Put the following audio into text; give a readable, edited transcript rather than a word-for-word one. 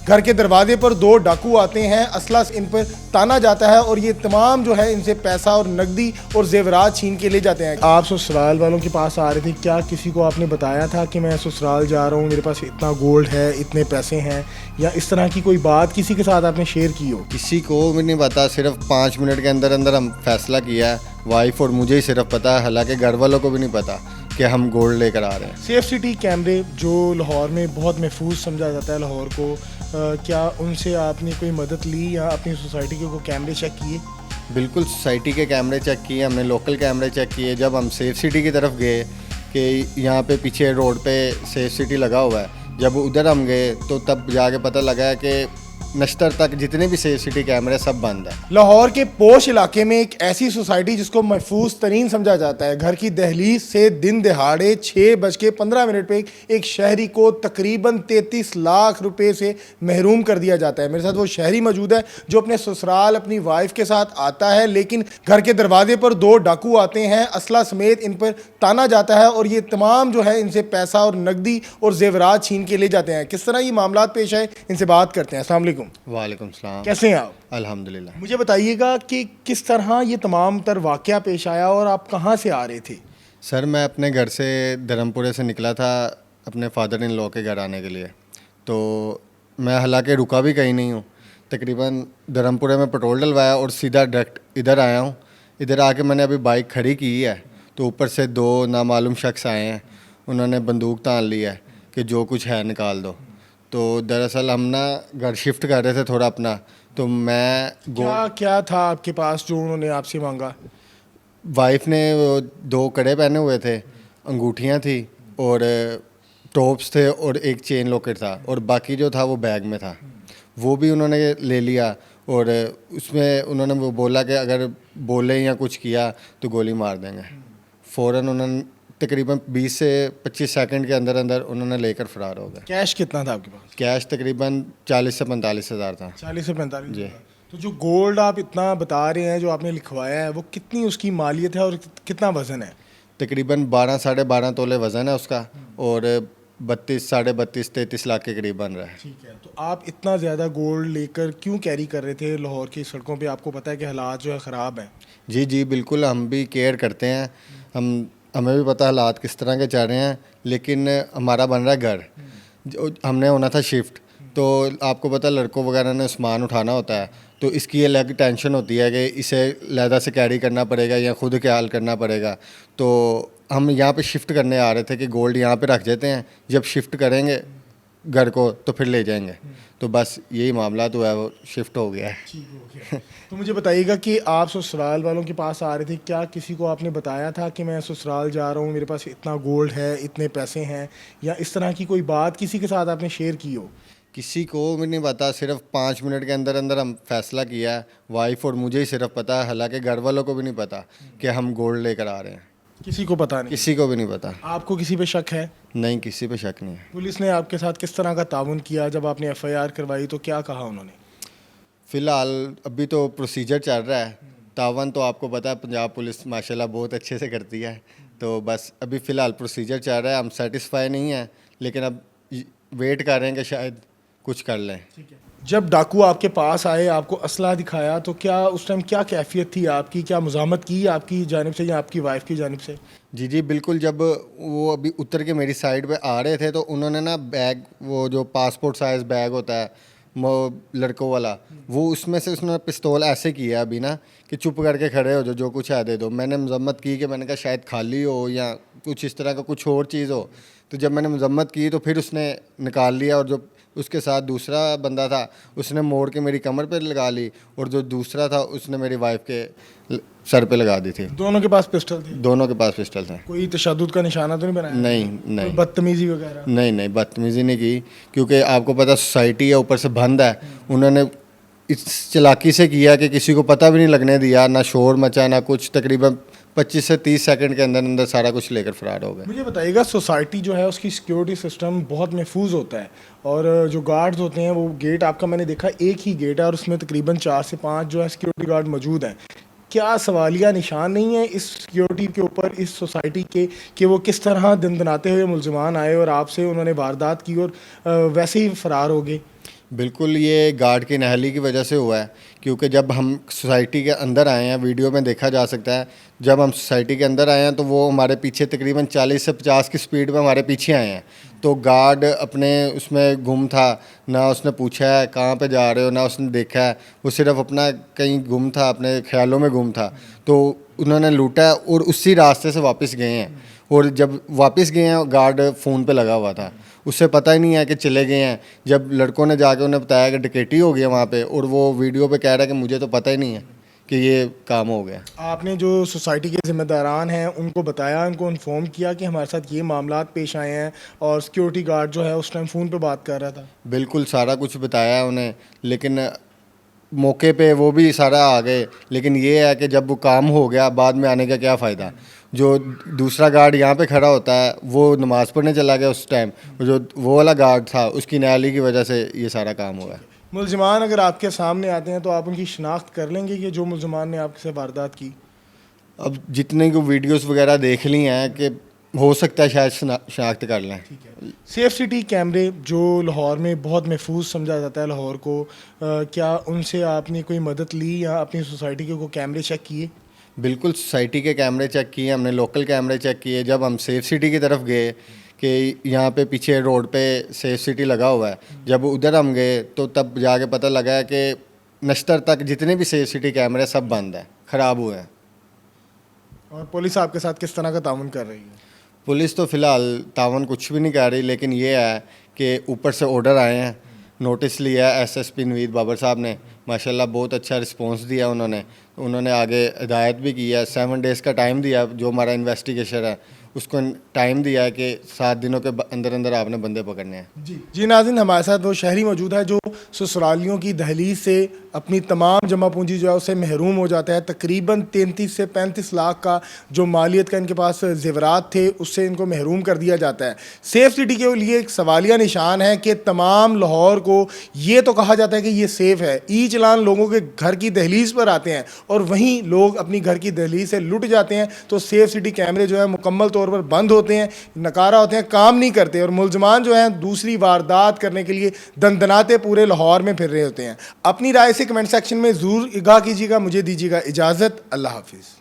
घर के दरवाजे पर दो डाकू आते हैं, असला इन पर ताना जाता है और ये तमाम जो है इनसे पैसा और नकदी और जेवरात छीन के ले जाते हैं। आप ससुराल वालों के पास आ रहे थे, क्या किसी को आपने बताया था कि मैं ससुराल जा रहा हूँ, मेरे पास इतना गोल्ड है, इतने पैसे हैं, या इस तरह की कोई बात किसी के साथ आपने शेयर की हो? किसी को भी नहीं पता, सिर्फ 5 मिनट के अंदर अंदर हम फैसला किया है। वाइफ और मुझे ही सिर्फ पता है, हालांकि घर वालों को भी नहीं पता कि हम गोल्ड लेकर आ रहे हैं। सेफ सिटी कैमरे जो लाहौर में बहुत महफूज समझा जाता है लाहौर को, क्या उनसे आपने कोई मदद ली या अपनी सोसाइटी के कोई कैमरे चेक किए? बिल्कुल, सोसाइटी के कैमरे चेक किए हमने, लोकल कैमरे चेक किए। जब हम सेफ सिटी की तरफ गए कि यहाँ पे पीछे रोड पे सेफ सिटी लगा हुआ है, जब उधर हम गए तो तब जाके पता लगा कि नश्तर तक जितने भी सेफ सिटी कैमरे सब बंद है। लाहौर के पोश इलाके में एक ऐसी सोसाइटी जिसको महफूज तरीन समझा जाता है, घर की दहलीज से दिन दहाड़े 6:15 पे एक शहरी को तकरीबन 33 लाख रुपए से महरूम कर दिया जाता है। मेरे साथ वो शहरी मौजूद है जो अपने ससुराल अपनी वाइफ के साथ आता है, लेकिन घर के दरवाजे पर दो डाकू आते हैं, असला समेत इन पर ताना जाता है और ये तमाम जो है इनसे पैसा और नकदी और जेवरात छीन के ले जाते हैं। किस तरह ये मामला पेश आए, इनसे बात करते हैं। अस्सलाम वालेकुम। वालेकुम सलाम। कैसे हैं आप? अल्हम्दुलिल्लाह। मुझे बताइएगा कि किस तरह ये तमाम तर वाक़या पेश आया और आप कहाँ से आ रहे थे? सर, मैं अपने घर से धर्मपुरे से निकला था अपने फादर इन लॉ के घर आने के लिए। तो मैं हालांकि रुका भी कहीं नहीं हूँ, तकरीबन धर्मपुरे में पेट्रोल डलवाया और सीधा डायरेक्ट इधर आया हूँ। इधर आके मैंने अभी बाइक खड़ी की है तो ऊपर से दो नामालूम शख्स आए हैं, उन्होंने बंदूक तान ली है कि जो कुछ है निकाल दो। तो दरअसल हम ना घर शिफ्ट कर रहे थे थोड़ा अपना, तो मैं क्या था आपके पास जो उन्होंने आपसे मांगा? वाइफ ने वो 2 कड़े पहने हुए थे, अंगूठियाँ थी और टॉप्स थे और एक चेन लॉकेट था और बाकी जो था वो बैग में था, वो भी उन्होंने ले लिया। और उसमें उन्होंने वो बोला कि अगर बोले या कुछ किया तो गोली मार देंगे। फ़ौरन उन्होंने तकरीबन 20 से 25 सेकंड के अंदर अंदर उन्होंने लेकर फरार हो गए। कैश कितना था आपके पास? कैश तकरीबन 40 से 45 हज़ार था। 40 से 45 जी। तो जो गोल्ड आप इतना बता रहे हैं जो आपने लिखवाया है, वो कितनी उसकी मालियत है और कितना वज़न है? तकरीबन 12 साढ़े 12 तोले वज़न है उसका और 32 साढ़े 32 33 लाख के करीब बन रहा है। ठीक है, तो आप इतना ज़्यादा गोल्ड लेकर क्यों कैरी कर रहे थे लाहौर की सड़कों पे? आपको पता है कि हालात जो है ख़राब हैं। जी जी बिल्कुल, हम भी केयर करते हैं, हमें भी पता हालात किस तरह के चल रहे हैं, लेकिन हमारा बन रहा है घर, हमने होना था शिफ्ट। तो आपको पता लड़कों वगैरह ने सामान उठाना होता है, तो इसकी अलग टेंशन होती है कि इसे लहदा से कैरी करना पड़ेगा या खुद ख्याल करना पड़ेगा। तो हम यहाँ पे शिफ्ट करने आ रहे थे कि गोल्ड यहाँ पे रख देते हैं, जब शिफ्ट करेंगे घर को तो फिर ले जाएंगे। तो बस यही मामला तो है, वो शिफ्ट हो गया है। ठीक हो गया। तो मुझे बताइएगा कि आप ससुराल वालों के पास आ रहे थे, क्या किसी को आपने बताया था कि मैं ससुराल जा रहा हूँ, मेरे पास इतना गोल्ड है, इतने पैसे हैं, या इस तरह की कोई बात किसी के साथ आपने शेयर की हो? किसी को भी नहीं पता, सिर्फ 5 मिनट के अंदर अंदर हम फैसला किया है। वाइफ और मुझे ही सिर्फ पता है, हालांकि घर वालों को भी नहीं पता कि हम गोल्ड लेकर आ रहे हैं। किसी को पता नहीं? किसी को भी नहीं पता। आपको किसी पे शक है? नहीं, किसी पे शक नहीं है। पुलिस ने आपके साथ किस तरह का ताउन किया? जब आपने FIR करवाई तो क्या कहा उन्होंने? फ़िलहाल अभी तो प्रोसीजर चल रहा है, तावन तो आपको पता है पंजाब पुलिस माशाल्लाह बहुत अच्छे से करती है। तो बस अभी फ़िलहाल प्रोसीजर चल रहा है, हम सेटिस्फाई नहीं हैं, लेकिन अब वेट कर रहे हैं कि शायद कुछ कर लें। जब डाकू आपके पास आए, आपको असला दिखाया, तो क्या उस टाइम क्या कैफियत थी आपकी? क्या मुज़ामत की आपकी जानिब से या आपकी वाइफ की जानिब से? जी जी बिल्कुल, जब वो अभी उतर के मेरी साइड पे आ रहे थे तो उन्होंने ना बैग, वो जो पासपोर्ट साइज़ बैग होता है वो लड़कों वाला, वो उसमें से उसने पिस्तौल ऐसे किया अभी ना कि चुप करके खड़े हो, जो कुछ है दे दो। मैंने मजम्मत की कि मैंने कहा शायद खाली हो या कुछ इस तरह का कुछ और चीज़ हो। तो जब मैंने मजम्मत की तो फिर उसने निकाल लिया, और जो उसके साथ दूसरा बंदा था उसने मोड़ के मेरी कमर पे लगा ली, और जो दूसरा था उसने मेरी वाइफ के सर पे लगा दी थी। दोनों के पास पिस्टल थे? दोनों के पास पिस्टल थे। कोई तशद्दुद का निशाना तो नहीं बनाया? नहीं कोई नहीं बदतमीजी वगैरह? नहीं नहीं, बदतमीज़ी नहीं की, क्योंकि आपको पता सोसाइटी है, ऊपर से बंद है। उन्होंने इस चालाकी से किया कि किसी को पता भी नहीं लगने दिया, ना शोर मचा ना कुछ। तकरीबन 25 से 30 सेकंड के अंदर अंदर सारा कुछ लेकर फरार हो गए। मुझे बताइएगा, सोसाइटी जो है उसकी सिक्योरिटी सिस्टम बहुत महफूज होता है, और जो गार्ड्स होते हैं वो गेट आपका मैंने देखा एक ही गेट है और उसमें तकरीबन 4 से 5 जो है सिक्योरिटी गार्ड मौजूद हैं। क्या सवालिया निशान नहीं है इस सिक्योरिटी के ऊपर, इस सोसाइटी के, कि वो किस तरह दनदनाते हुए मुलजमान आए और आपसे उन्होंने वारदात की और वैसे ही फरार हो गए? बिल्कुल ये गार्ड की नाअहली की वजह से हुआ है, क्योंकि जब हम सोसाइटी के अंदर आए हैं, वीडियो में देखा जा सकता है, जब हम सोसाइटी के अंदर आए हैं तो वो हमारे पीछे तकरीबन 40 से 50 की स्पीड में हमारे पीछे आए हैं। तो गार्ड अपने उसमें गुम था, ना उसने पूछा है कहाँ पे जा रहे हो, ना उसने देखा है, वो सिर्फ अपना कहीं गुम था, अपने ख्यालों में गुम था। तो उन्होंने लूटा और उसी रास्ते से वापस गए हैं। और जब वापस गए हैं गार्ड फ़ोन पे लगा हुआ था, उससे पता ही नहीं है कि चले गए हैं। जब लड़कों ने जाके उन्हें बताया कि डकैती हो गई है वहाँ पे, और वो वीडियो पे कह रहा है कि मुझे तो पता ही नहीं है कि ये काम हो गया। आपने जो सोसाइटी के ज़िम्मेदारान हैं उनको बताया, उनको इन्फॉर्म किया कि हमारे साथ ये मामलात पेश आए हैं, और सिक्योरिटी गार्ड जो है उस टाइम फ़ोन पे बात कर रहा था? बिल्कुल सारा कुछ बताया उन्हें, लेकिन मौके पे वो भी सारा आ गए। लेकिन ये है कि जब वो काम हो गया, बाद में आने का क्या फ़ायदा। जो दूसरा गार्ड यहाँ पे खड़ा होता है वो नमाज़ पढ़ने चला गया उस टाइम, जो वो वाला गार्ड था उसकी नाअहली की वजह से ये सारा काम हुआ है। मुलजमान अगर आपके सामने आते हैं तो आप उनकी शिनाख्त कर लेंगे कि जो मुलजमान ने आपसे वारदात की? अब जितने को वीडियोस वगैरह देख ली हैं कि हो सकता है शायद शनाख्त कर लें। सेफ सिटी कैमरे जो लाहौर में बहुत महफूज समझा जाता है लाहौर को, क्या उनसे आपने कोई मदद ली या अपनी सोसाइटी के को कैमरे चेक किए? बिल्कुल सोसाइटी के कैमरे चेक किए हमने, लोकल कैमरे चेक किए। जब हम सेफ सिटी की तरफ गए कि यहाँ पे पीछे रोड पे सेफ सिटी लगा हुआ है, जब उधर हम गए तो तब जाके पता लगा है कि नश्तर तक जितने भी सेफ सिटी कैमरे सब बंद हैं, ख़राब हुए हैं। और पुलिस आपके साथ किस तरह का ताउन कर रही है? पुलिस तो फ़िलहाल तावन कुछ भी नहीं कर रही, लेकिन ये है कि ऊपर से ऑर्डर आए हैं, नोटिस लिया है एसएसपी नवीद बाबर साहब ने, माशाल्लाह बहुत अच्छा रिस्पांस दिया उन्होंने आगे हिदायत भी की है। 7 डेज़ का टाइम दिया, जो हमारा इन्वेस्टिगेशन है उसको टाइम दिया है कि 7 दिनों के अंदर अंदर आपने बंदे पकड़ने हैं। जी नाज़रीन, हमारे साथ वो शहरी मौजूद है जो ससुरालियों की दहलीज से अपनी तमाम जमा पूंजी जो है उससे महरूम हो जाता है। तकरीबन 33 से 35 लाख का जो मालियत का इनके पास ज़ेवरात थे उससे इनको महरूम कर दिया जाता है। सेफ सिटी के लिए एक सवालिया निशान है कि तमाम लाहौर को ये तो कहा जाता है कि ये सेफ़ है, ई चलान लोगों के घर की दहलीज पर आते हैं और वहीं लोग अपनी घर की दहलीज से लुट जाते हैं। तो सेफ सिटी कैमरे जो है मुकम्मल तौर पर बंद होते हैं, नकारा होते हैं, काम नहीं करते, और मुलजमान जो हैं दूसरी वारदात करने के लिए दंदनाते पूरे लाहौर में फिर रहे होते हैं। अपनी राय से कमेंट सेक्शन में ज़रूर आगाह कीजिएगा। मुझे दीजिएगा इजाज़त। अल्लाह हाफिज़।